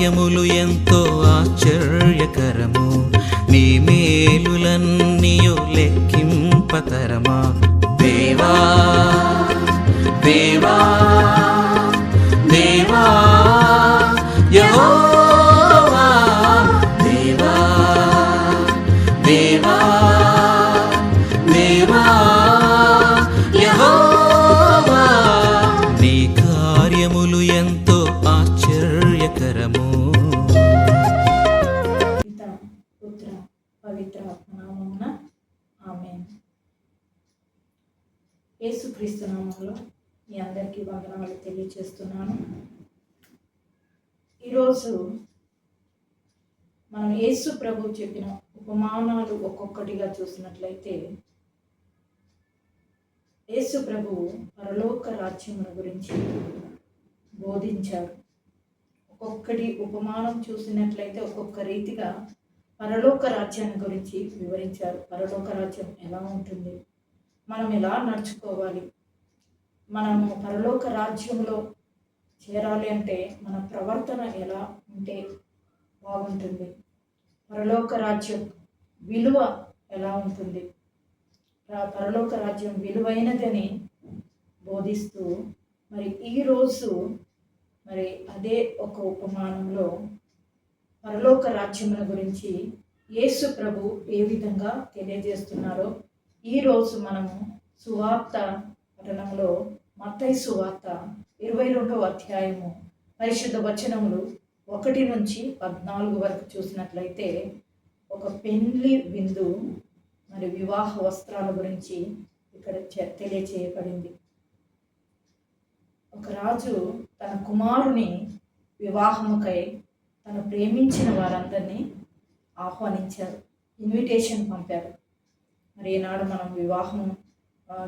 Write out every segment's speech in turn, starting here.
కార్యములు ఎంతో ఆశ్చర్యకరము, నీ మేలులన్నీయు లెక్కింపతరమా. దేవా దేవా దేవా యెహోవా, దేవా దేవా దేవా యెహోవా, నీ కార్యములు ఎంతో ఆశ్చర్యకరము. పితా పుత్ర పవిత్ర నామమున ఆమేన్. యేసుక్రీస్తు నామములో మీ అందరికీ వందనాలు తెలియజేస్తున్నాను. ఈరోజు మనం యేసు ప్రభు చెప్పిన ఉపమానాలు ఒక్కొక్కటిగా చూసినట్లయితే, యేసు ప్రభు పరలోక రాజ్యముల గురించి బోధించారు. ఒక్కొక్కటి ఉపమానం చూసినట్లయితే ఒక్కొక్క రీతిగా పరలోక రాజ్యాన్ని గురించి వివరించారు. పరలోక రాజ్యం ఎలా ఉంటుంది, మనం ఎలా నడుచుకోవాలి, మనము పరలోక రాజ్యంలో చేరాలి అంటే మన ప్రవర్తన ఎలా ఉంటే బాగుంటుంది, పరలోక రాజ్యం విలువ ఎలా ఉంటుంది, పరలోక రాజ్యం విలువైనదని బోధిస్తూ మరి ఈరోజు మరి అదే ఒక ఉపమానంలో పరలోక రాజ్యముల గురించి యేసు ప్రభు ఏ విధంగా తెలియజేస్తున్నారో ఈరోజు మనము సువార్త పఠనంలో మత్తయి సువార్త 22వ అధ్యాయము పరిశుద్ధ వచనములు 1 నుంచి 14 వరకు చూసినట్లయితే ఒక పెండ్లి విందు మరి వివాహ వస్త్రాల గురించి ఇక్కడ తెలియచేయబడింది. ఒక రాజు తన కుమారుని వివాహముకై తను ప్రేమించిన వారందరినీ ఆహ్వానించారు, ఇన్విటేషన్ పంపారు. మరి ఈనాడు మనం వివాహం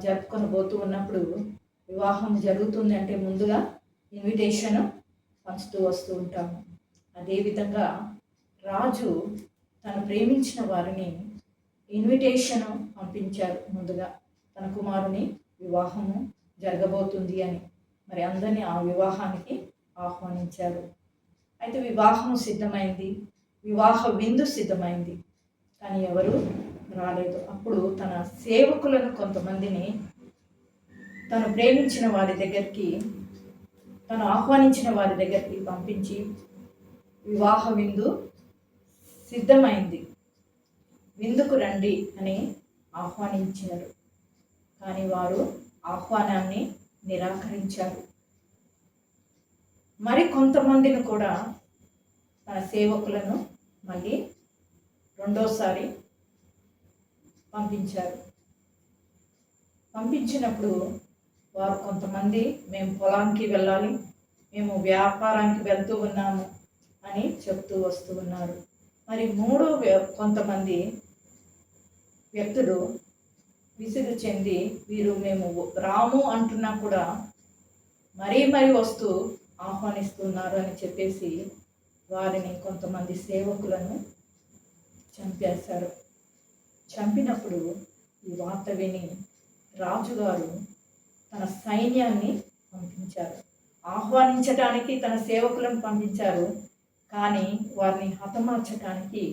జరుపుకొని ఉన్నప్పుడు వివాహం జరుగుతుంది అంటే ముందుగా ఇన్విటేషన్ పంచుతూ వస్తూ ఉంటాము. అదేవిధంగా రాజు తను ప్రేమించిన వారిని ఇన్విటేషన్ పంపించారు. ముందుగా తన కుమారుని వివాహము జరగబోతుంది అని మరి అందరినీ ఆ వివాహానికి ఆహ్వానించారు. అయితే వివాహం సిద్ధమైంది, వివాహ విందు సిద్ధమైంది, కానీ ఎవరు రాలేదు. అప్పుడు తన సేవకులను కొంతమందిని తను ప్రేమించిన వారి దగ్గరికి, తను ఆహ్వానించిన వారి దగ్గరికి పంపించి వివాహ విందు సిద్ధమైంది, విందుకు రండి అని ఆహ్వానించారు. కానీ వారు ఆహ్వానాన్ని నిరాకరించారు. మరి కొంతమందిని కూడా తన సేవకులను మళ్ళీ రెండోసారి పంపించారు. పంపించినప్పుడు వారు కొంతమంది మేము పొలానికి వెళ్ళాలి, మేము వ్యాపారానికి వెళ్తూ ఉన్నాము అని చెప్తూ వస్తూ ఉన్నారు. మరి కొంతమంది వ్యక్తులు విసుగు చెంది వీరు మేము రాము అంటున్నా కూడా మరీ వస్తూ ఆహ్వానిస్తున్నారు అని చెప్పేసి వారిని కొంతమంది సేవకులను చంపేశారు. చంపినప్పుడు ఈ వార్త విని రాజుగారు తన సైన్యాన్ని పంపించారు. ఆహ్వానించటానికి తన సేవకులను పంపించారు, కానీ వారిని హతమార్చటానికి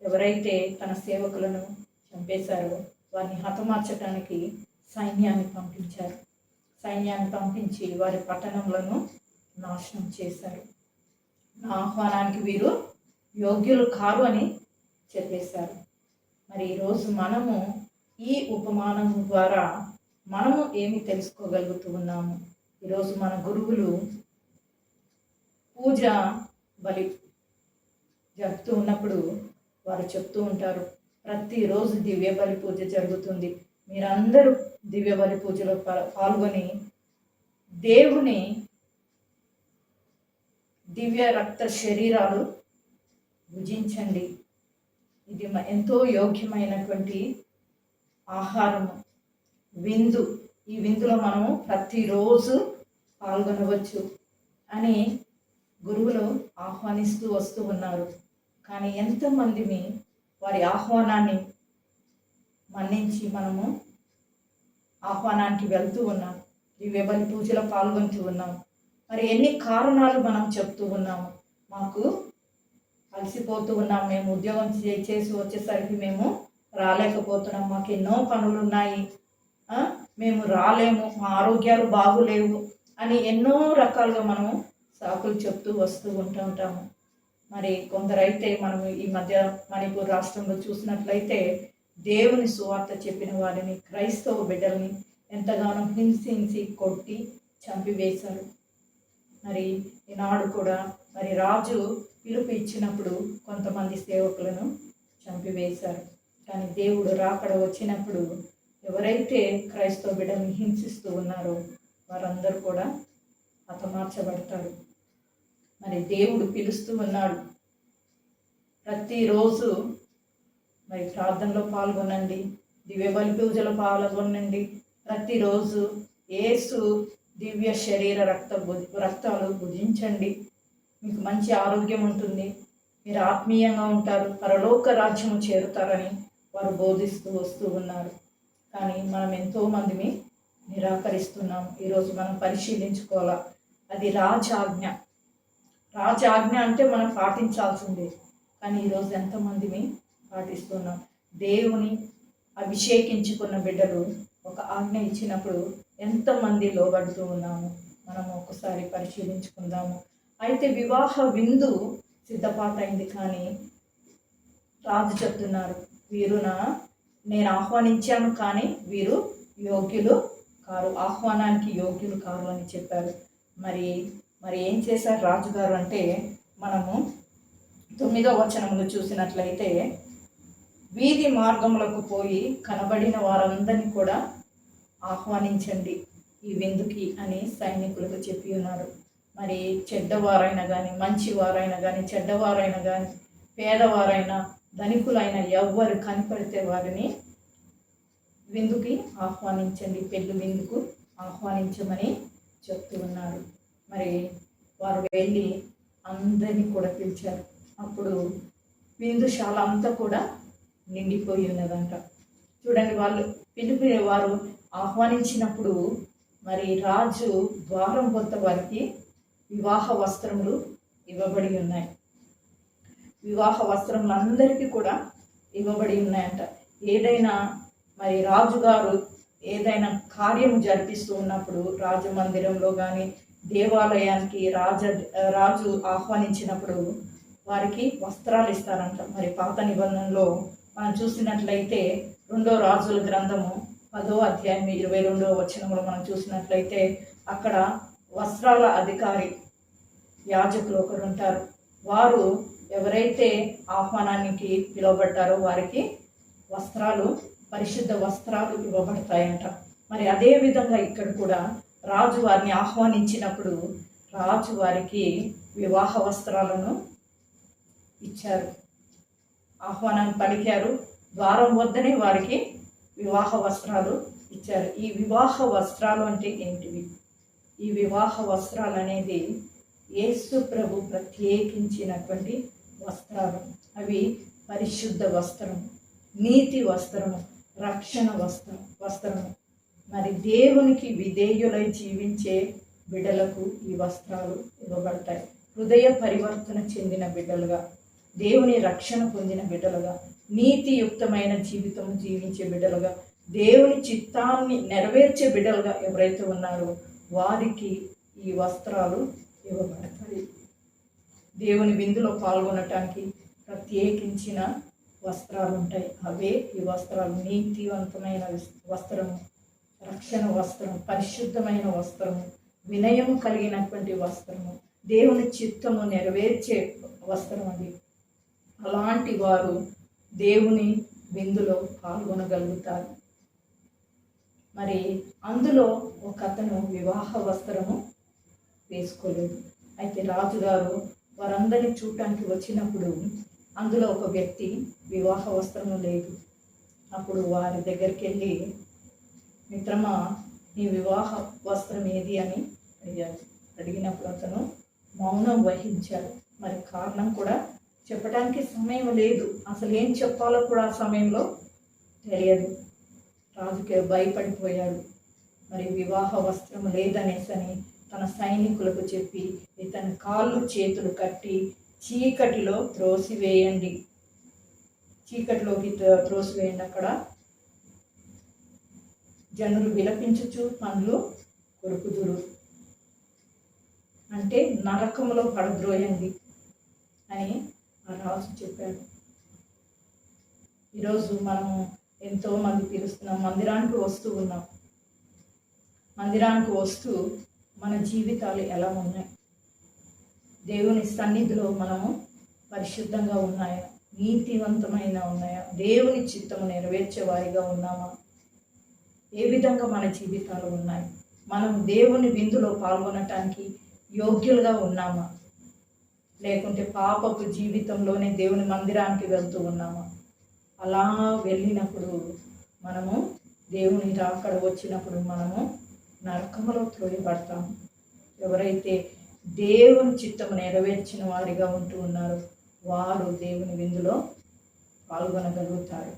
ఎవరైతే తన సేవకులను చంపేశారో వారిని హతమార్చటానికి సైన్యాన్ని పంపించారు. సైన్యాన్ని పంపించి వారి పట్టణములను నాశనం చేశారు. నా ఆహ్వానానికి వీరు యోగ్యులు కారు అని చెప్పేశారు. మరి ఈరోజు మనము ఈ ఉపమానం ద్వారా మనము ఏమి తెలుసుకోగలుగుతూ ఉన్నాము? ఈరోజు మన గురువులు పూజ బలి జరుపుతూ ఉన్నప్పుడు వారు చెప్తూ ఉంటారు, ప్రతిరోజు దివ్య బలి పూజ జరుగుతుంది, మీరందరూ దివ్య బలి పూజలో పాల్గొని దేవుని దివ్య రక్త శరీరాలు భుజించండి, ఇది ఎంతో యోగ్యమైనటువంటి ఆహారము, విందు, ఈ విందులో మనము ప్రతిరోజు పాల్గొనవచ్చు అని గురువులు ఆహ్వానిస్తూ వస్తూ ఉన్నారు. కానీ ఎంతమందిని వారి ఆహ్వానాన్ని మన్నించి మనము ఆహ్వానానికి వెళ్తూ ఉన్నాం, దివ్య బలి పూజలో పాల్గొంటూ ఉన్నాం. మరి ఎన్ని కారణాలు మనం చెప్తూ ఉన్నాము, మాకు అలసిపోతూ ఉన్నాం, మేము ఉద్యోగం చేసి వచ్చేసరికి మేము రాలేకపోతున్నాం, మాకు ఎన్నో పనులు ఉన్నాయి, మేము రాలేము, మా ఆరోగ్యాలు బాగులేవు అని ఎన్నో రకాలుగా మనము సాకులు చెప్తూ వస్తూ ఉంటాము. మరి కొందరైతే మనం ఈ మధ్య మణిపూర్ రాష్ట్రంలో చూసినట్లయితే దేవుని సువార్త చెప్పిన వారిని, క్రైస్తవ బిడ్డల్ని ఎంతగానో హింసించి కొట్టి చంపివేశారు. మరి ఈనాడు కూడా మరి రాజు పిలుపు ఇచ్చినప్పుడు కొంతమంది సేవకులను చంపివేశారు. కానీ దేవుడు రాకడ వచ్చినప్పుడు ఎవరైతే క్రైస్తవ బిడ్డల్ని హింసిస్తూ ఉన్నారో వారందరూ కూడా హతమార్చబడతారు. మరి దేవుడు పిలుస్తూ ఉన్నాడు, ప్రతిరోజు మరి ప్రార్థనలో పాల్గొనండి, దివ్య బలి పూజలో పాల్గొనండి. ప్రతిరోజు యేసు దివ్య శరీర రక్తాలు భుజించండి, మీకు మంచి ఆరోగ్యం ఉంటుంది, మీరు ఆత్మీయంగా ఉంటారు, పరలోక రాజ్యము చేరుతారని వారు బోధిస్తూ వస్తూ ఉన్నారు. కానీ మనం ఎంతోమందిని నిరాకరిస్తున్నాం. ఈరోజు మనం పరిశీలించుకోవాలా, అది రాజాజ్ఞ. రాజాజ్ఞ అంటే మనం పాటించాల్సిందే, కానీ ఈరోజు ఎంతమందిని పాటిస్తున్నాం? దేవుని అభిషేకించుకున్న బిడ్డలు ఒక ఆజ్ఞ ఇచ్చినప్పుడు ఎంతమంది లోబడుతూ ఉన్నాము మనం ఒకసారి పరిశీలించుకుందాము. అయితే వివాహ విందు సిద్ధపాటైంది, కానీ రాజు చెప్తున్నారు, నేను ఆహ్వానించాను కానీ వీరు యోగ్యులు కారు, ఆహ్వానానికి యోగ్యులు కారు అని చెప్పారు. మరి ఏం చేశారు రాజుగారు అంటే, మనము 9వ వచనంలో చూసినట్లయితే, వీధి మార్గములకు పోయి కనబడిన వారందరినీ కూడా ఆహ్వానించండి ఈ విందుకి అని సైనికులకు చెప్పి ఉన్నారు. మరి చెడ్డవారైనా కానీ, మంచివారైనా కానీ, చెడ్డవారైనా కానీ, పేదవారైనా, ధనికులైన ఎవ్వరు కనపడితే వారిని విందుకి ఆహ్వానించండి, పెళ్లి విందుకు ఆహ్వానించమని చెప్తూ ఉన్నారు. మరి వారు వెళ్ళి అందరినీ కూడా పిలిచారు. అప్పుడు విందుశాల అంతా కూడా నిండిపోయి ఉన్నదంట. చూడండి, వారు ఆహ్వానించినప్పుడు మరి రాజు ద్వారం వద్ద వారికి వివాహ వస్త్రములు ఇవ్వబడి ఉన్నాయి. వివాహ వస్త్రములు అందరికీ కూడా ఇవ్వబడి ఉన్నాయంట. ఏదైనా మరి రాజుగారు ఏదైనా కార్యము జరిపిస్తూ ఉన్నప్పుడు రాజమందిరంలో కానీ దేవాలయానికి రాజు ఆహ్వానించినప్పుడు వారికి వస్త్రాలు ఇస్తారంట. మరి పాత నిబంధనలో మనం చూసినట్లయితే 2వ రాజుల గ్రంథము 10వ అధ్యాయం 22వ వచనంలో మనం చూసినట్లయితే అక్కడ వస్త్రాల అధికారి యాజకులు ఒకరు ఉంటారు. వారు ఎవరైతే ఆహ్వానానికి పిలువబడ్డారో వారికి వస్త్రాలు, పరిశుద్ధ వస్త్రాలు ఇవ్వబడతాయంట. మరి అదే విధంగా ఇక్కడ కూడా రాజు వారిని ఆహ్వానించినప్పుడు రాజు వారికి వివాహ వస్త్రాలను ఇచ్చారు. ఆహ్వానాన్ని పలికారు, ద్వారం వద్దనే వారికి వివాహ వస్త్రాలు ఇచ్చారు. ఈ వివాహ వస్త్రాలు అంటే ఏంటివి? ఈ వివాహ వస్త్రాలు అనేది యేసు ప్రభు ప్రత్యేకించినటువంటి వస్త్రాలు. అవి పరిశుద్ధ వస్త్రము, నీతి వస్త్రము, రక్షణ వస్త్రము. మరి దేవునికి విధేయులై జీవించే బిడ్డలకు ఈ వస్త్రాలు ఇవ్వబడతాయి. హృదయ పరివర్తన చెందిన బిడ్డలుగా, దేవుని రక్షణ పొందిన బిడ్డలుగా, నీతియుక్తమైన జీవితం జీవించే బిడ్డలుగా, దేవుని చిత్తాన్ని నెరవేర్చే బిడ్డలుగా ఎవరైతే ఉన్నారో వారికి ఈ వస్త్రాలు ఇవ్వబడతాయి. దేవుని విందులో పాల్గొనటానికి ప్రత్యేకించిన వస్త్రాలు ఉంటాయి. అవే ఈ వస్త్రాలు. నీతివంతమైన వస్త్రము, రక్షణ వస్త్రము, పరిశుద్ధమైన వస్త్రము, వినయము కలిగినటువంటి వస్త్రము, దేవుని చిత్తము నెరవేర్చే వస్త్రం అది. అలాంటి వారు దేవుని విందులో పాల్గొనగలుగుతారు. మరి అందులో ఒక అతను వివాహ వస్త్రము వేసుకోలేదు. అయితే రాజుగారు వారందరినీ చూడటానికి వచ్చినప్పుడు అందులో ఒక వ్యక్తి వివాహ వస్త్రము లేదు. అప్పుడు వారి దగ్గరికి వెళ్ళి, మిత్రమా, నీ వివాహ వస్త్రం ఏది అని అడిగారు. అడిగినప్పుడు అతను మౌనం వహించాడు. మరి కారణం కూడా చెప్పడానికి సమయం లేదు. అసలు ఏం చెప్పాలో కూడా ఆ సమయంలో తెలియదు. రాజుకి భయపడిపోయాడు. మరి వివాహ వస్త్రం లేదనేసని తన సైనికులకు చెప్పి ఇతని కాళ్ళు చేతులు కట్టి చీకటిలో త్రోసివేయండి, చీకటిలోకి త్రోసివేయండి. అక్కడ జనులు విలపించుచు పండ్లు కొరుకుదురు, అంటే నరకములో పడద్రోయండి అని ఆ రాజు చెప్పాడు. ఈరోజు మనము ఎంతోమంది పిలుస్తున్నాం, మందిరానికి వస్తూ ఉన్నాం. మందిరానికి వస్తూ మన జీవితాలు ఎలా ఉన్నాయి? దేవుని సన్నిధిలో మనము పరిశుద్ధంగా ఉన్నాయా? నీతివంతమైన ఉన్నాయా? దేవుని చిత్తము నెరవేర్చే వారిగా ఉన్నామా? ఏ విధంగా మన జీవితాలు ఉన్నాయి? మనం దేవుని విందులో పాల్గొనటానికి యోగ్యులుగా ఉన్నామా? లేకుంటే పాపపు జీవితంలోనే దేవుని మందిరానికి వెళ్తూ ఉన్నామా? అలా వెళ్ళినప్పుడు మనము దేవుని రాకడ వచ్చినప్పుడు మనము నరకములో త్రోయబడతాము. ఎవరైతే దేవుని చిత్తము నెరవేర్చిన వారిగా ఉంటూ ఉన్నారో వారు దేవుని విందులో పాల్గొనగలుగుతారు.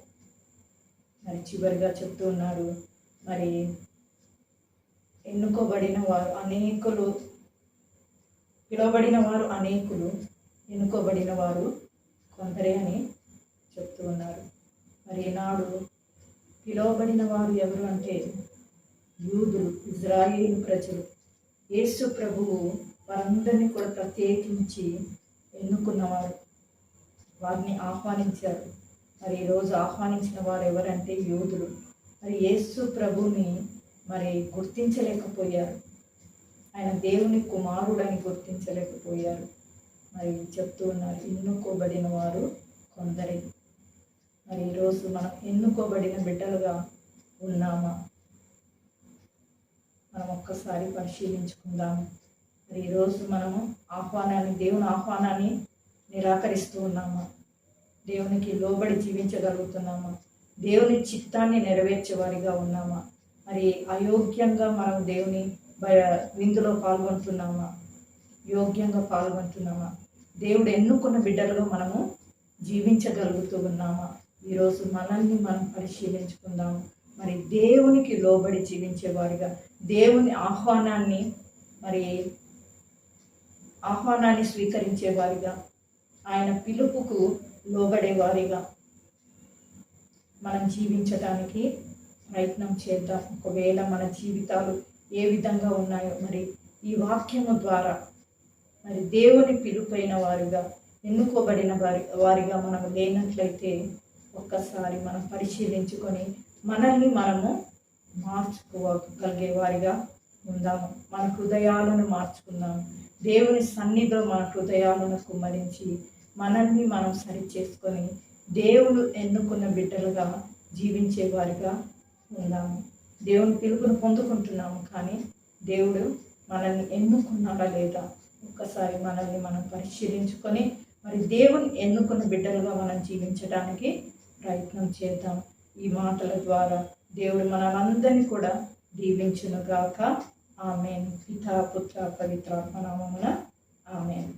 మరి చివరిగా చెప్తూ ఉన్నారు, మరి ఎన్నుకోబడిన వారు అనేకులు, పిలువబడిన వారు అనేకులు, ఎన్నుకోబడిన వారు కొందరే అని చెప్తూ ఉన్నారు. మరి ఈనాడు పిలువబడిన వారు ఎవరు అంటే యూదులు, ఇజ్రాయేలు ప్రజలు. యేసు ప్రభువు వారందరినీ కూడా ప్రత్యేకించి ఎన్నుకున్నవారు, వారిని ఆహ్వానించారు. మరి ఈరోజు ఆహ్వానించిన వారు ఎవరంటే యూదులు. మరి యేసు ప్రభుని మరి గుర్తించలేకపోయారు, ఆయన దేవుని కుమారుడని గుర్తించలేకపోయారు. మరి చెప్తూ ఉన్నారు, ఎన్నుకోబడిన వారు కొందరే. మరి ఈరోజు మనం ఎన్నుకోబడిన బిడ్డలుగా ఉన్నామా? మనం ఒక్కసారి పరిశీలించుకుందాము. మరి ఈరోజు మనము దేవుని ఆహ్వానాన్ని నిరాకరిస్తూ ఉన్నామా? దేవునికి లోబడి జీవించగలుగుతున్నామా? దేవుని చిత్తాన్ని నెరవేర్చేవారిగా ఉన్నామా? మరి అయోగ్యంగా మనం దేవుని విందులో పాల్గొంటున్నామా? యోగ్యంగా పాల్గొంటున్నామా? దేవుడు ఎన్నుకున్న బిడ్డలుగా మనము జీవించగలుగుతూ ఉన్నామా? ఈరోజు మనల్ని మనం పరిశీలించుకుందాము. మరి దేవునికి లోబడి జీవించేవారిగా, దేవుని ఆహ్వానాన్ని స్వీకరించేవారిగా, ఆయన పిలుపుకు లోబడేవారిగా మనం జీవించడానికి ప్రయత్నం చేద్దాం. ఒకవేళ మన జీవితాలు ఏ విధంగా ఉన్నాయో మరి ఈ వాక్యము ద్వారా మరి దేవుని పిలుపైన వారిగా, ఎన్నుకోబడిన వారిగా మనం లేనట్లయితే ఒక్కసారి మనం పరిశీలించుకొని మనల్ని మనము మార్చుకోగలిగే వారిగా ఉందాము. మన హృదయాలను మార్చుకుందాము. దేవుని సన్నిధిలో మన హృదయాలను కుమ్మరించి మనల్ని మనం సరి చేసుకొని దేవుడు ఎన్నుకున్న బిడ్డలుగా జీవించే వారిగా ఉందాము. దేవుని పిలుపును పొందుకుంటున్నాము, కానీ దేవుడు మనల్ని ఎన్నుకున్నాడా లేదా ఒక్కసారి మనల్ని మనం పరిశీలించుకొని మరి దేవుని ఎన్నుకున్న బిడ్డలుగా మనం జీవించడానికి ప్రయత్నం చేద్దాం. ఈ మాటల ద్వారా దేవుడు మనందరినీ కూడా దీవించునుగాక. ఆమేన్. పితా పుత్ర పవిత్రాత్మ నామమున ఆమేన్.